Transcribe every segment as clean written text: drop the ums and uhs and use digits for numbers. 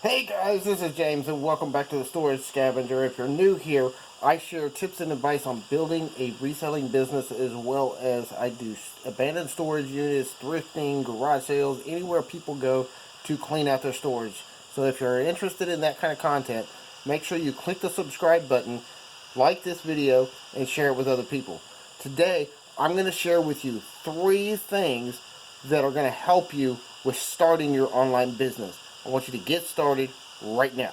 Hey guys, this is James and welcome back to the Storage Scavenger. If you're new here, I share tips and advice on building a reselling business, as well as I do abandoned storage units, thrifting, garage sales, anywhere people go to clean out their storage. So if you're interested in that kind of content, make sure you click the subscribe button, like this video, and share it with other people. Today, I'm going to share with you 3 things that are going to help you with starting your online business. I want you to get started right now.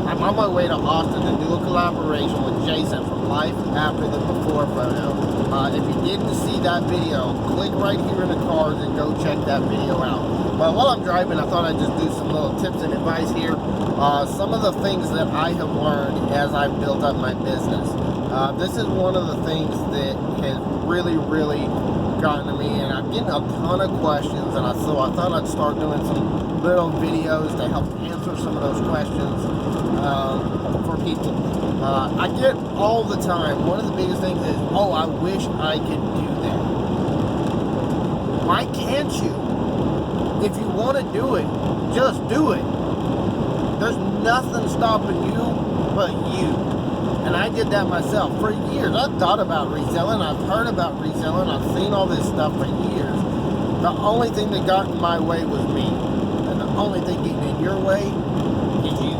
I'm on my way to Austin to do a collaboration with Jason from Life After the Before photo. If you didn't see that video, click right here in the cards and go check that video out. But while I'm driving, I thought I'd just do some little tips and advice here. Some of the things that I have learned as I've built up my business. This is one of the things that has really gotten to me, and I'm getting a ton of questions, and so I thought I'd start doing some little videos to help answer some of those questions for people. I get all the time, one of the biggest things is, oh, I wish I could do that. Why can't you? If you want to do it, just do it. There's nothing stopping you but you. And I did that myself for years. I've thought about reselling. I've heard about reselling. I've seen all this stuff for years. The only thing that got in my way was me. And the only thing getting in your way is you.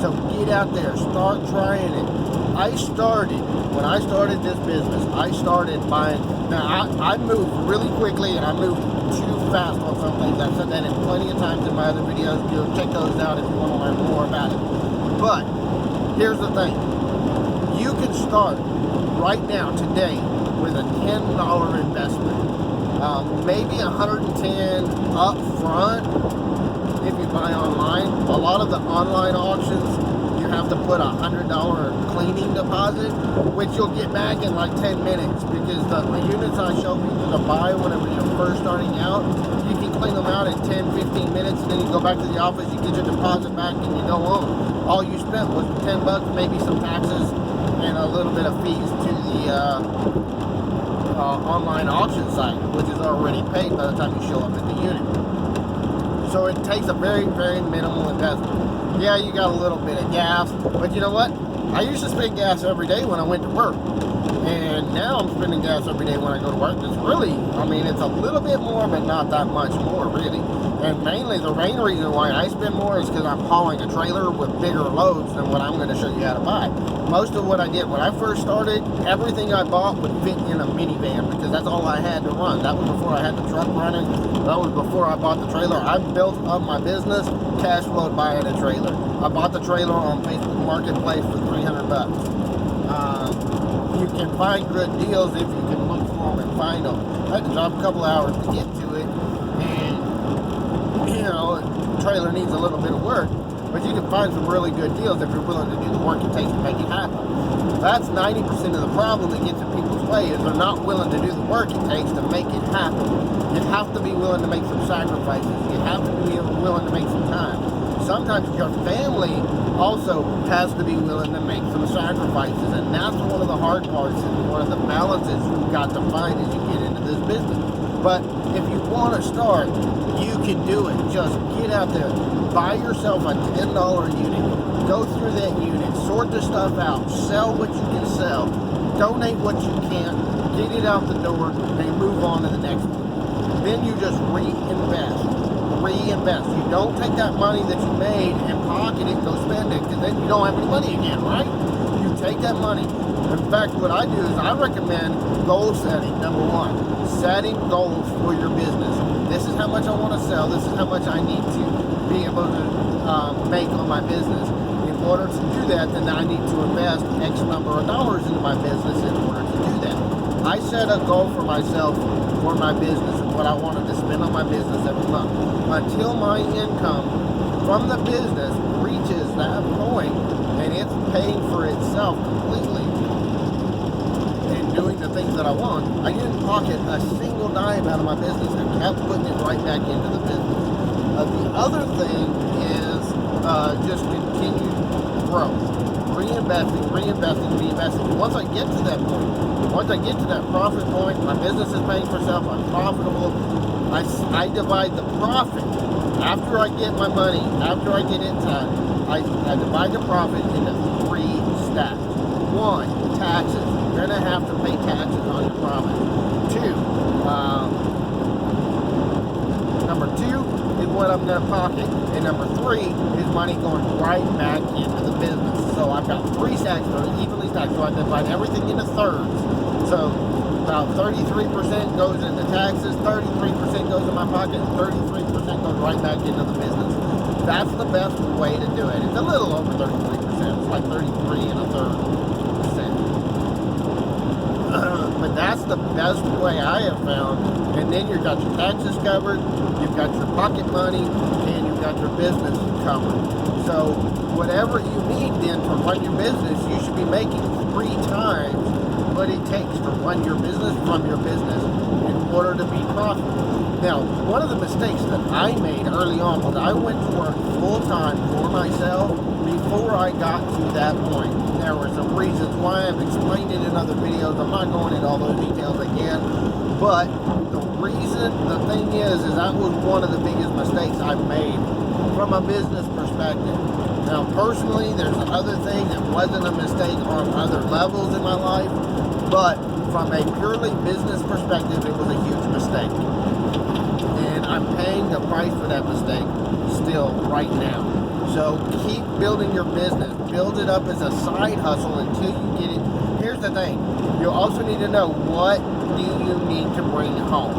So get out there. Start trying it. When I started this business, I started buying. Now, I moved really quickly, and I moved too fast on some things. I've said that in plenty of times in my other videos. Go check those out if you want to learn more about it. But here's the thing. You can start right now, today, with a $10 investment. Maybe $110 up front if you buy online. A lot of the online auctions, you have to put a $100 cleaning deposit, which you'll get back in like 10 minutes, because the units I show people to buy whenever you're first starting out, you can clean them out in 10-15 minutes, and then you go back to the office, you get your deposit back, and you go home. All you spent was $10, maybe some taxes, and a little bit of fees to the online auction site, which is already paid by the time you show up at the unit. So it takes a very minimal investment. Yeah, you got a little bit of gas, but you know what? I used to spend gas every day when I went to work. And now I'm spending gas every day when I go to work. It's really, it's a little bit more, but not that much more, really. And mainly, the main reason why I spend more is because I'm hauling a trailer with bigger loads than what I'm going to show you how to buy. Most of what I did when I first started, everything I bought would fit in a minivan, because that's all I had to run. That was before I had the truck running. That was before I bought the trailer. I built up my business, cash flowed buying a trailer. I bought the trailer on Facebook Marketplace for $300. You can find good deals if you can look for them and find them. I had to drive a couple hours to get to it, and the trailer needs a little bit of work, but you can find some really good deals if you're willing to do the work it takes to make it happen. That's 90% of the problem that gets in people's way, is they're not willing to do the work it takes to make it happen. You have to be willing to make some sacrifices. You have to be willing to make some time. Sometimes your family also has to be willing to make some sacrifices, and that's one of the hard parts and one of the balances you've got to find as you get into this business. But if you want to start, you can do it. Just get out there, buy yourself a $10 unit, go through that unit, sort the stuff out, sell what you can sell, donate what you can, get it out the door, and move on to the next one. Then you just reinvest. You don't take that money that you made and pocket it and go spend it, because then you don't have any money again, right? You take that money. In fact, what I do is I recommend goal setting. Number one, setting goals for your business. This is how much I want to sell. This is how much I need to be able to make on my business. In order to do that, then I need to invest X number of dollars into my business in order to do that. I set a goal for myself for my business and what I wanted to spend on my business every month. Until my income from the business reaches that point and it's paying for itself completely and doing the things that I want, I didn't pocket a single dime out of my business and kept putting it right back into the business. The other thing is just continued growth. reinvesting. Once I get to that point, once I get to that profit point, my business is paying for itself, I'm profitable, I divide the profit. After I get my money, after I get it done, I divide the profit into 3 stacks. 1, taxes. You're going to have to pay taxes on your profit. 2, number 2 is what I'm going to pocket. And number 3 is money going right back into the business. So I've got 3 stacks that are evenly stacked. So I divide everything into thirds. So about 33% goes into taxes, 33% goes in my pocket, and 33% goes right back into the business. That's the best way to do it. It's a little over 33%. It's like 33 and a third. But that's the best way I have found. And then you've got your taxes covered, you've got your pocket money, and you've got your business covered. So whatever you need then to run your business, you should be making 3 times what it takes to run your business from your business in order to be profitable. Now, one of the mistakes that I made early on was I went to work full-time for myself before I got to that point. There were some reasons why. I've explained it in other videos. I'm not going into all those details again. But the thing is that was one of the biggest mistakes I've made from a business perspective. Now, personally, there's other things that wasn't a mistake on other levels in my life. But from a purely business perspective, it was a huge mistake. And I'm paying the price for that mistake still right now. So keep building your business. Build it up as a side hustle until you get it. Here's the thing. You also need to know, what do you need to bring home?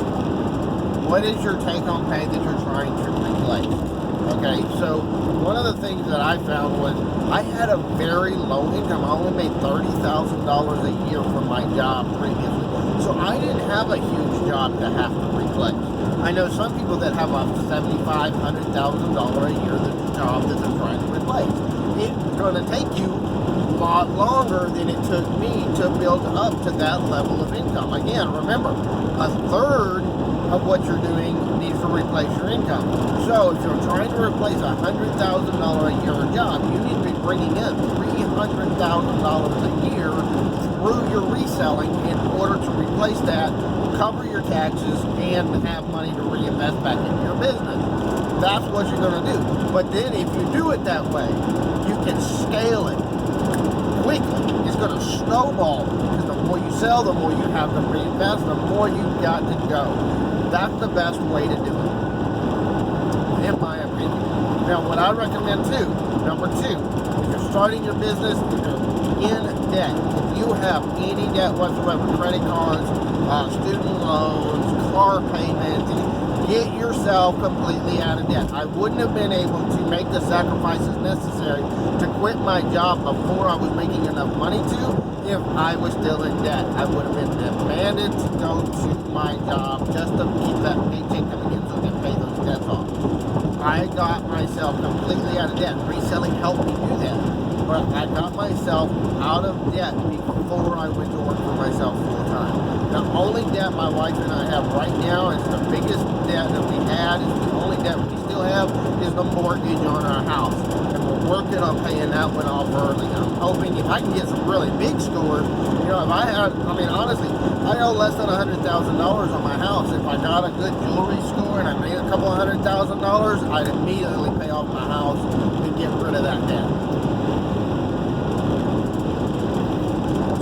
What is your take-home pay that you're trying to replace? Okay, so one of the things that I found was I had a very low income. I only made $30,000 a year from my job previously. So I didn't have a huge job to have to replace. I know some people that have a $75,000, $100,000 a year job that they're trying to replace. It's going to take you a lot longer than it took me to build up to that level of income. Again, remember, a third of what you're doing needs to replace your income. So if you're trying to replace a $100,000 a year job, you need to be bringing in $300,000 a year through your reselling in order to replace that, cover your taxes, and have money to reinvest back into your business. That's what you're going to do. But then if you do it that way, you can scale it quickly. It's going to snowball, because the more you sell, the more you have to reinvest, the more you've got to go. That's the best way to do it, in my opinion. Now, what I recommend too, number 2, if you're starting your business, if you're in debt, if you have any debt whatsoever, credit cards, student loans, car payments, get yourself completely out of debt. I wouldn't have been able to make the sacrifices necessary to quit my job before I was making enough money to if I was still in debt. I would have been demanded to go to my job just to keep that paycheck coming in so I can pay those debts off. I got myself completely out of debt. Reselling helped me do that. But I got myself out of debt before I went to work for myself full time. The only debt my wife and I have right now is the biggest debt that we had, is the only debt we still have, is the mortgage on our house. And we're working on paying that one off early. I'm hoping if I can get some really big scores, if I had, honestly, I owe less than $100,000 on my house. If I got a good jewelry score and I made a couple $100,000, I'd immediately pay off my house and get rid of that debt.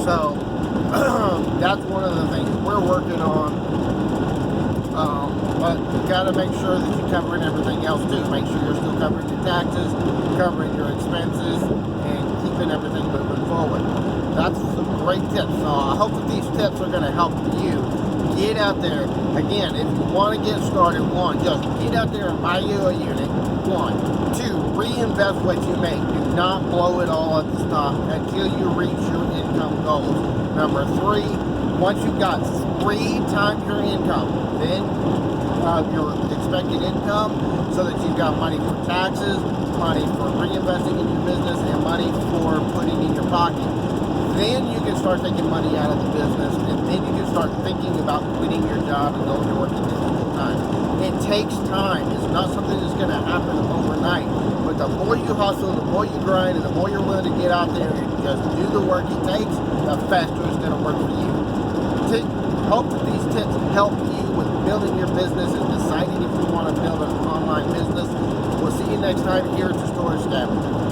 So, that's one of the things we're working on. But you got to make sure that you're covering everything else too. Make sure you're still covering your taxes, covering your expenses, and keeping everything moving forward. That's some great tips. So I hope that these tips are going to help you. Get out there. Again, if you want to get started, 1, just get out there and buy you a unit. 1. 2, reinvest what you make. Do not blow it all at the top until you reach your income goals. Number 3, once you've got 3 times your income, then your expected income, so that you've got money for taxes, money for reinvesting in your business, and money for putting in your pocket. Then you can start taking money out of the business, and then you can start thinking about quitting your job and going to work at full time. It takes time. It's not something that's going to happen overnight, but But the more you hustle, the more you grind, and the more you're willing to get out there and just do the work it takes, the faster it's going to work for you. Hope that these tips help you with building your business and deciding if you want to build an online business. We'll see you next time here at the Storage Scavenger.